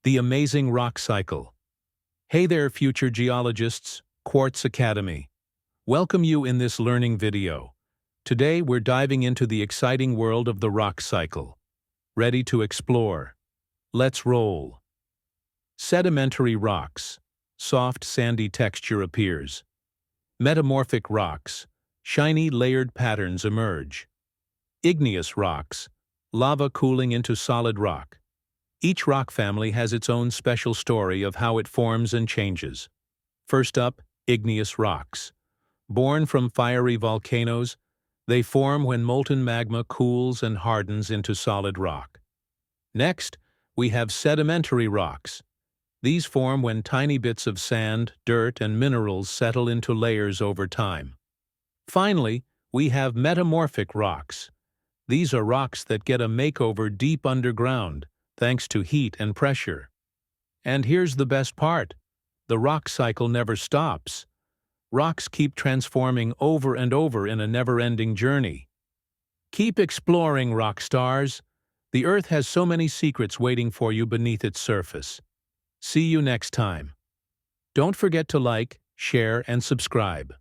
The amazing rock cycle. Hey there, future geologists, Quartz Academy. Welcome you in this learning video. Today we're diving into the exciting world of the rock cycle. Ready to explore? Let's roll. Sedimentary rocks. Soft, sandy texture appears. Metamorphic rocks. Shiny, layered patterns emerge. Igneous rocks. Lava cooling into solid rock. Each rock family has its own special story of how it forms and changes. First up, igneous rocks. Born from fiery volcanoes, they form when molten magma cools and hardens into solid rock. Next, we have sedimentary rocks. These form when tiny bits of sand, dirt, and minerals settle into layers over time. Finally, we have metamorphic rocks. These are rocks that get a makeover deep underground, thanks to heat and pressure. And here's the best part. The rock cycle never stops. Rocks keep transforming over and over in a never-ending journey. Keep exploring, rock stars. The Earth has so many secrets waiting for you beneath its surface. See you next time. Don't forget to like, share, and subscribe.